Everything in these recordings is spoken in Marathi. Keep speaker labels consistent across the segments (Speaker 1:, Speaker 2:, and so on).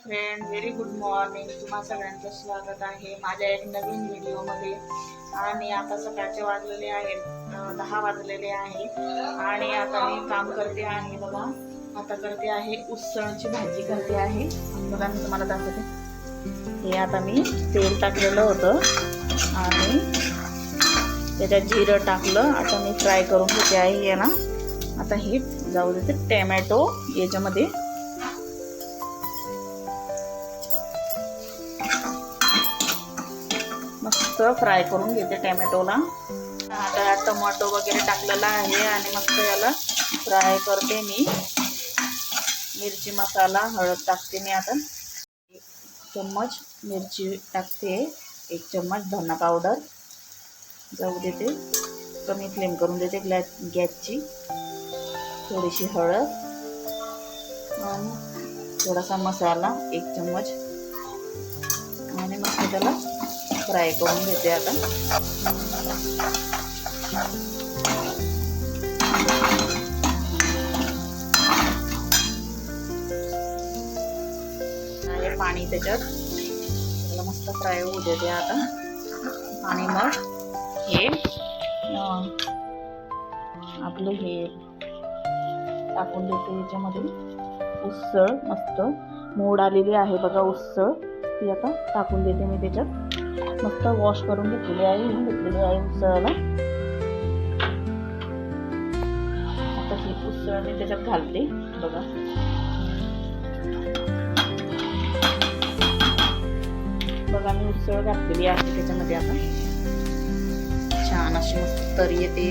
Speaker 1: Friend, very good morning. तुम्हा सगळ्यांचं स्वागत आहे माझ्या एक नवीन व्हिडिओमध्ये. आणि आता सकाळचे वाजलेले आहेत 10 वाजलेले आहे आणि आता मी काम करते आहे. बघा, आता करते आहे उसळची भाजी करते आहे. बघा, मी तुम्हाला दाखवते. हे आता मी तेल टाकलेलं होतं आणि त्याच्यात जिरं टाकलं. आता मी फ्राय करून घेते आहे हे ना. आता हे जाऊ देते. टोमॅटो याच्यामध्ये मस्त फ्राय करून घेते टोमॅटोला. आता टोमॅटो वगैरे टाकलेला आहे आणि मस्त याला फ्राय करते मी. मिरची मसाला, हळद टाकते मी. आता 1 चम्मच मिरची टाकते, 1 चम्मच धना पावडर जाऊ देते. कमी फ्लेम करून देते गॅसची. थोडीशी हळद आणि थोडासा मसाला 1 चम्मच आणि मस्त त्याला फ्राय करून घेते. आता पाणी त्याच्यात त्याला मस्त फ्राय होऊ देते आता. आणि मग हे आपलं हे टाकून देते याच्यामध्ये. उसळ मस्त मोड आलेली आहे बघा उसळ, ती आता टाकून देते मी त्याच्यात. मस्त वॉश करून घेतलेली आहे उसळला. आता ही उसळ मी त्याच्यात घालते बघा. बघा, मी उसळ घातलेली आहे त्याच्यामध्ये. आता छान अशी मस्त तरी येते.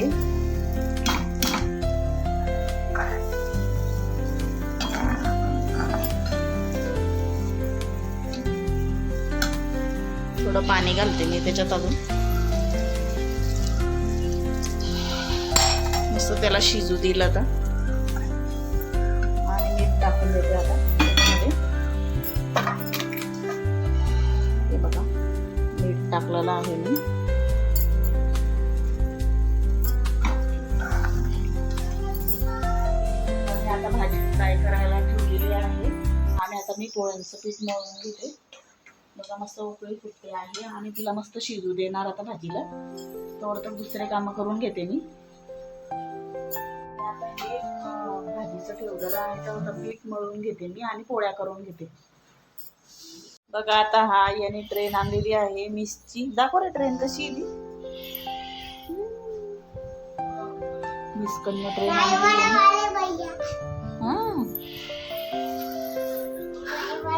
Speaker 1: थोडं पाणी घालते मी त्याच्यात अजून. मस्त त्याला शिजू दिलं आता. आणि मीठ टाकून देते आता त्याच्यामध्ये. हे बघा, मीठ टाकलेलं आहे मी. आणि आता भाजी फ्राय करायला ठेवलेली आहे. आणि आता मी पोळ्यांचं पीठ मळून घेते. बघा, मस्त उकळी फुटते आहे आणि तिला मस्त शिजू देणार आता भाजीला. तर दुसरे कामं करून घेते मी. आता हे भाजीचं ठेवलेलं आहे तर पीठ मळून घेते मी आणि पोळ्या करून घेते. बघा, आता हा याने ट्रेन आणलेली आहे मिसची. दाखव रे ट्रेन कशी आहे ती. मिसकडनं ट्रेन आणलेली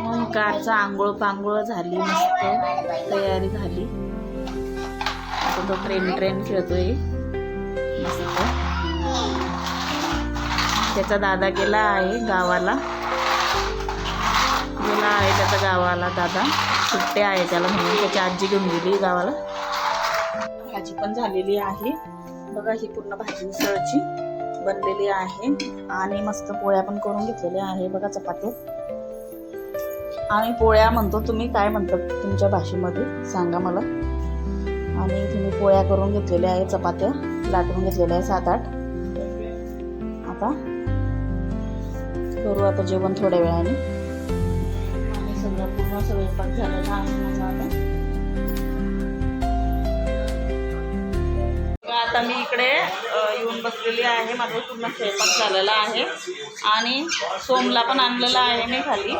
Speaker 1: म्हणून कारचा आंघोळ पांघोळ झाली, मस्त तयारी झाली. आता तो ट्रेन खेळतोय मस्त. त्याचा दादा गेला आहे गावाला. त्याचा गावाला दादा. सुट्टे आहे त्याला म्हणून त्याची आजी घेऊन गेली गावाला. भाजी पण झालेली आहे बघा. ही पूर्ण भाजी उसळची बनलेली आहे आणि मस्त पोळ्या पण करून घेतलेल्या आहे बघा. चपात्या आणि पोळ्या म्हणतो. तुम्ही काय म्हणतात तुमच्या भाषेमध्ये सांगा मला. आणि तुम्ही पोळ्या करून घेतलेल्या आहे, चपात्या लाटून घेतलेल्या आहे 7-8. आता करू आता जेवण थोड्या वेळाने. आणि सगळं पूर्ण स्वयंपाक झालेला आहे माझा. आता मी इकडे येऊन बसलेली आहे. माझा पूर्ण स्वयंपाक झालेला आहे आणि सोमला पण आणलेला आहे मी खाली.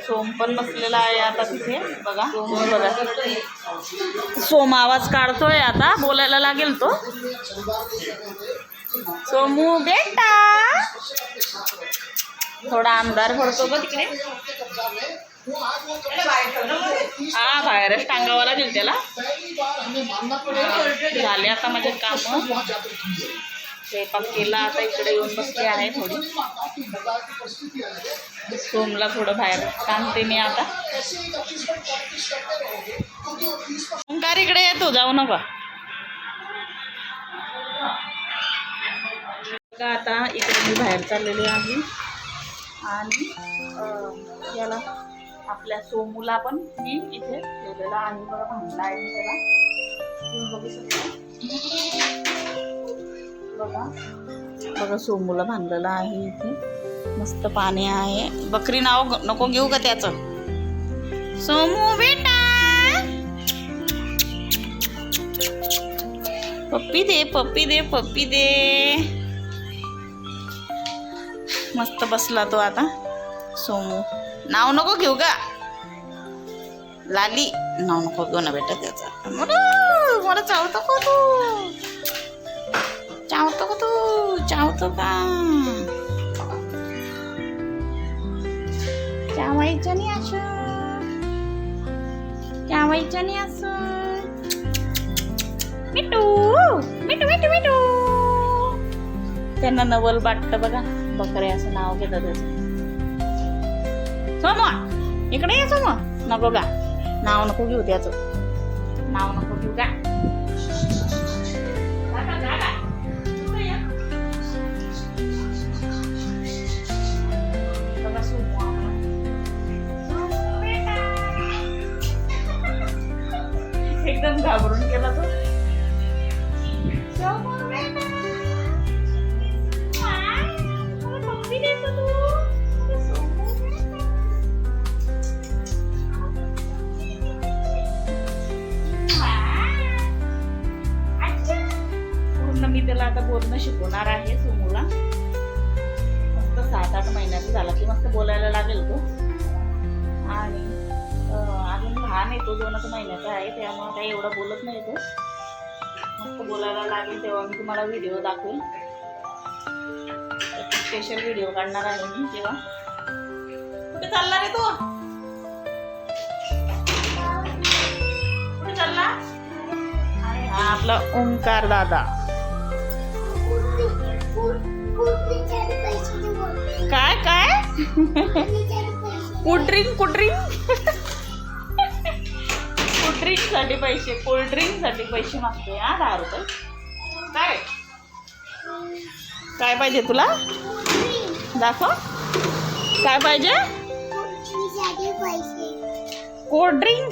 Speaker 1: सोम पण बसलेला आहे आता तिथे बघा. सोम आवाज काढतोय आता, बोलायला लागेल तो. सोमू बेटा, थोडा अंधार पडतो ग तिकडे. हा, बाहेरच टांगावं लागेल त्याला. झाले आता माझे काम. स्वयंपाक केला, आता इकडे येऊन बसले आहे थोडी. सोमला थोडं बाहेर टांगते मी आता. ओंकार इकडे येतो, जाऊ नका. आता इकडे मी बाहेर चाललेले आहे आणि याला आपल्या सोमूला पण मी इथे ठेवलेला आहे बघा. भांडला आहे त्याला, तुम्ही बघू शकता बघा. बघा, सोमूला बांधलेला आहे इथे. मस्त पाणी आहे. बकरी नाव नको घेऊ का त्याचं? सोमू बेटा पप्पी दे, पप्पी दे, पप्पी दे. मस्त बसला तो आता सोमू. नाव नको घेऊ का? लाली नाव नको घेऊ ना बेटा त्याचं. मला चावतो का तू? चावतो का तू? चावतो का? चावायचं नाही असं, चावायचं नाही असं. मिठू मिठू मिठू मिठू. त्यांना नवल वाटतं बघा, बकरे असं नाव घेतात त्याचं. सोमू इकडे ये. सोमू नको का? नाव नको घेऊ त्याचं. नाव नको घेऊ का? बघा सोमू एकदम घाबरून गेला तो. पूर्ण मी त्याला आता बोलणं शिकवणार आहे सोमूला. मस्त 7-8 महिन्याचा झाला की मस्त बोलायला लागेल तो. आणि अजून लहान आहे तो, 2 महिन्याचा आहे, त्यामुळे काही एवढं बोलत नाही तो. मस्त बोलायला लागेल तेव्हा मी तुम्हाला व्हिडिओ दाखवेल. स्पेशल व्हिडिओ काढणार आहे मी तेव्हा. कुठे चालला रे तो? कुठे चालला? हा आपला ओंकार दादा. काय काय? कोल्ड्रिंक साठी पैसे, कोल्ड्रिंक साठी पैसे मागतोय. 10 रुपये. काय काय पाहिजे तुला? दाखव काय पाहिजे. कोल्ड्रिंक.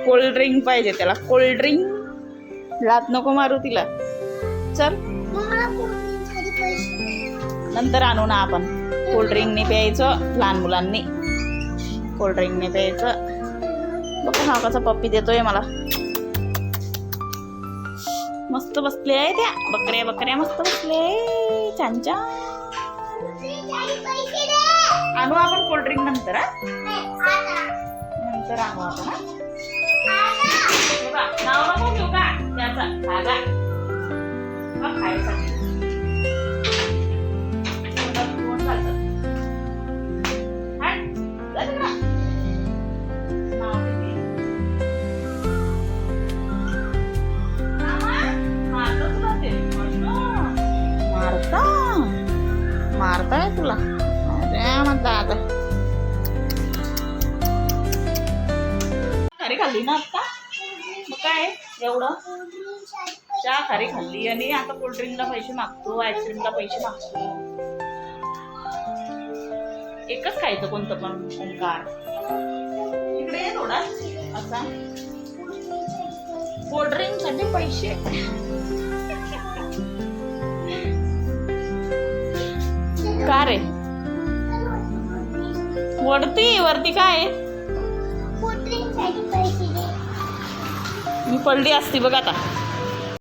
Speaker 1: कोल्ड्रिंक पाहिजे त्याला. कोल्ड्रिंक. लात नको मारू तिला. चल नंतर आणू ना आपण. कोल्ड्रिंकने प्यायचं लहान मुलांनी. कोल्ड्रिंकने प्यायचं. बघ हा कसा पप्पी देतोय मला. मस्त बसले आहे त्या बकऱ्या. बकऱ्या मस्त बसले. छान छान. आणू आपण कोल्ड्रिंक नंतर. नंतर आणू आपण. नाव नको घेऊ का त्याचा? खागा खायसाठी मारताय तुला. दादा खारी खाल्ली ना आता. मग काय एवढं चहा खारी खाल्ली आणि आता कोल्ड्रिंकला पैसे मागतो, आईस्क्रीमला पैसे मागतो. एकच खायचं कोणतं पण. ओंकार इकडे ये थोडा. असा कोल्ड्रिंक साठी पैसे. का रे वरती काय? मी पडली असती बघ आता.